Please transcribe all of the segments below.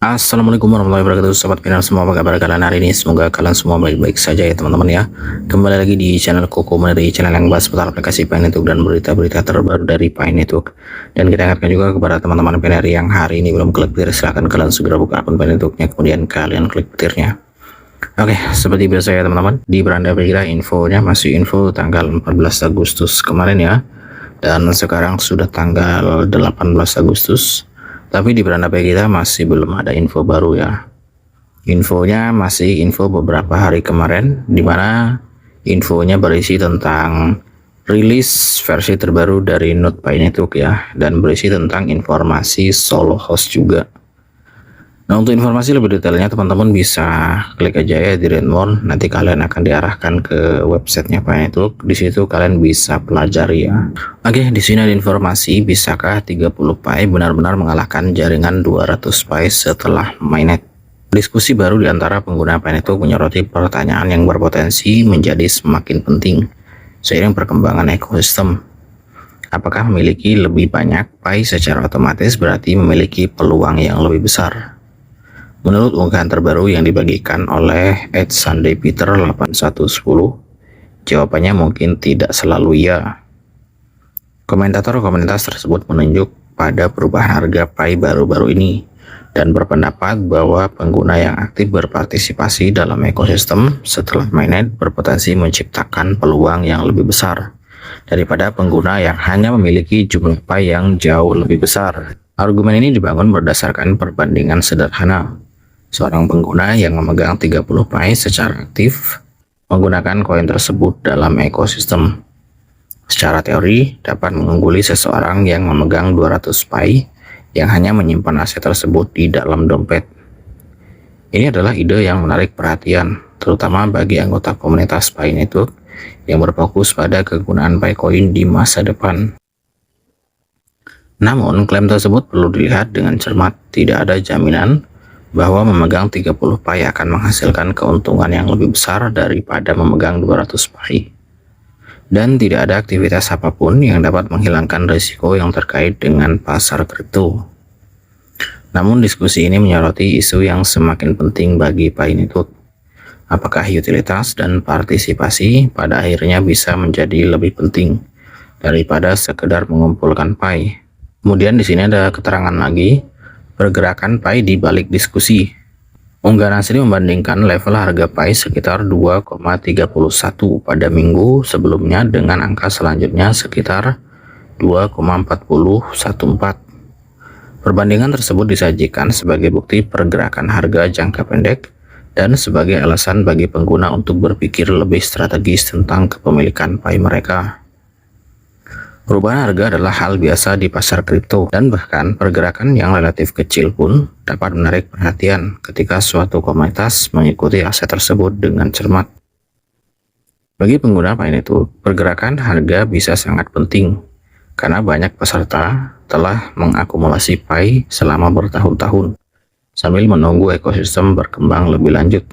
Assalamualaikum warahmatullahi wabarakatuh, sobat Pinar semua, apa kabar kalian hari ini? Semoga kalian semua baik-baik saja ya teman-teman ya. Kembali lagi di channel Koko Moneri, channel yang bahas seputar aplikasi Pi Network dan berita-berita terbaru dari Pi Network. Dan kita ingatkan juga kepada teman-teman Pinar yang hari ini belum klik petir, silahkan kalian segera buka akun Pi Networknya, kemudian kalian klik petirnya. Oke, seperti biasa ya teman-teman, di beranda berita infonya masih info tanggal 14 Agustus kemarin ya. Dan sekarang sudah tanggal 18 Agustus. Tapi di beranda kita masih belum ada info baru ya. Infonya masih info beberapa hari kemarin, dimana infonya berisi tentang rilis versi terbaru dari Node Pi Network ya, dan berisi tentang informasi solo host juga. Nah, untuk informasi lebih detailnya teman-teman bisa klik aja ya di Read More. Nanti kalian akan diarahkan ke websitenya Pi Network. Di situ kalian bisa pelajari ya. Oke, di sini ada informasi, bisakah 30 Pi benar-benar mengalahkan jaringan 200 Pi setelah mainnet. Diskusi baru di antara pengguna Pi Network menyoroti pertanyaan yang berpotensi menjadi semakin penting seiring perkembangan ekosistem. Apakah memiliki lebih banyak Pi secara otomatis berarti memiliki peluang yang lebih besar? Menurut unggahan terbaru yang dibagikan oleh @sundaypeter8110, jawabannya mungkin tidak selalu ya. Komentator komunitas tersebut menunjuk pada perubahan harga Pi baru-baru ini dan berpendapat bahwa pengguna yang aktif berpartisipasi dalam ekosistem setelah mainnet berpotensi menciptakan peluang yang lebih besar daripada pengguna yang hanya memiliki jumlah Pi yang jauh lebih besar. Argumen ini dibangun berdasarkan perbandingan sederhana. Seorang pengguna yang memegang 30 Pi secara aktif menggunakan koin tersebut dalam ekosistem. Secara teori, dapat mengungguli seseorang yang memegang 200 Pi yang hanya menyimpan aset tersebut di dalam dompet. Ini adalah ide yang menarik perhatian, terutama bagi anggota komunitas Pi Network yang berfokus pada kegunaan Pi Coin di masa depan. Namun, klaim tersebut perlu dilihat dengan cermat. Tidak ada jaminan bahwa memegang 30 Pi akan menghasilkan keuntungan yang lebih besar daripada memegang 200 Pi. Dan tidak ada aktivitas apapun yang dapat menghilangkan risiko yang terkait dengan pasar kripto. Namun diskusi ini menyoroti isu yang semakin penting bagi Pi Network. Apakah utilitas dan partisipasi pada akhirnya bisa menjadi lebih penting daripada sekedar mengumpulkan Pi? Kemudian di sini ada keterangan lagi pergerakan Pi di balik diskusi. Unggahan asli membandingkan level harga Pi sekitar 2,31 pada minggu sebelumnya dengan angka selanjutnya sekitar 2,4014. Perbandingan tersebut disajikan sebagai bukti pergerakan harga jangka pendek dan sebagai alasan bagi pengguna untuk berpikir lebih strategis tentang kepemilikan Pi mereka. Perubahan harga adalah hal biasa di pasar kripto, dan bahkan pergerakan yang relatif kecil pun dapat menarik perhatian ketika suatu komunitas mengikuti aset tersebut dengan cermat. Bagi pengguna Pi Network, pergerakan harga bisa sangat penting karena banyak peserta telah mengakumulasi Pi selama bertahun-tahun sambil menunggu ekosistem berkembang lebih lanjut.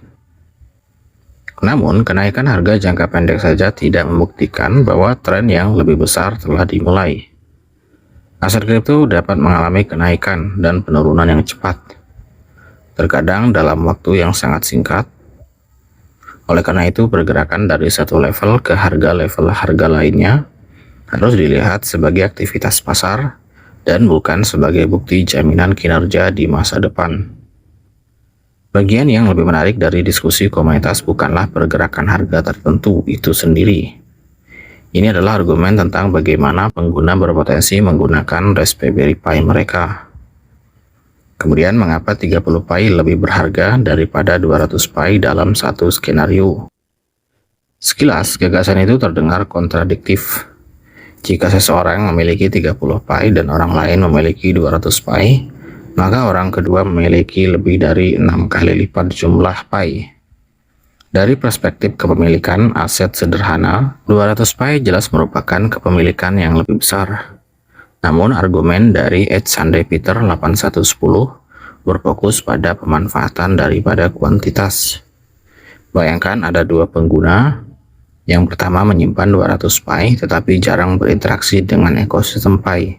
Namun, kenaikan harga jangka pendek saja tidak membuktikan bahwa tren yang lebih besar telah dimulai. Aset kripto dapat mengalami kenaikan dan penurunan yang cepat, terkadang dalam waktu yang sangat singkat. Oleh karena itu, pergerakan dari satu level ke level harga lainnya harus dilihat sebagai aktivitas pasar dan bukan sebagai bukti jaminan kinerja di masa depan. Bagian yang lebih menarik dari diskusi komunitas bukanlah pergerakan harga tertentu itu sendiri. Ini adalah argumen tentang bagaimana pengguna berpotensi menggunakan Raspberry Pi mereka. Kemudian mengapa 30 Pi lebih berharga daripada 200 Pi dalam satu skenario. Sekilas, gagasan itu terdengar kontradiktif. Jika seseorang memiliki 30 Pi dan orang lain memiliki 200 Pi, maka orang kedua memiliki lebih dari 6 kali lipat jumlah Pi. Dari perspektif kepemilikan aset sederhana, 200 Pi jelas merupakan kepemilikan yang lebih besar. Namun argumen dari @sundaypeter8110 berfokus pada pemanfaatan daripada kuantitas. Bayangkan ada dua pengguna. Yang pertama menyimpan 200 Pi tetapi jarang berinteraksi dengan ekosistem Pi.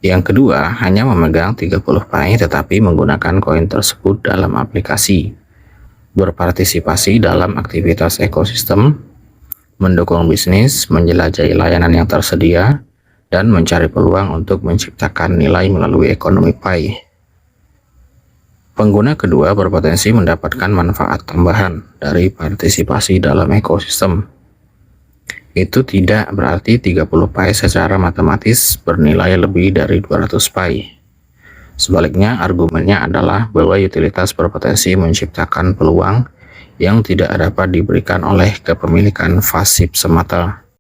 Yang kedua, hanya memegang 30 Pi tetapi menggunakan koin tersebut dalam aplikasi, berpartisipasi dalam aktivitas ekosistem, mendukung bisnis, menjelajahi layanan yang tersedia, dan mencari peluang untuk menciptakan nilai melalui ekonomi Pi. Pengguna kedua berpotensi mendapatkan manfaat tambahan dari partisipasi dalam ekosistem. Itu tidak berarti 30 Pi secara matematis bernilai lebih dari 200 Pi. Sebaliknya, argumennya adalah bahwa utilitas berpotensi menciptakan peluang yang tidak dapat diberikan oleh kepemilikan pasif semata.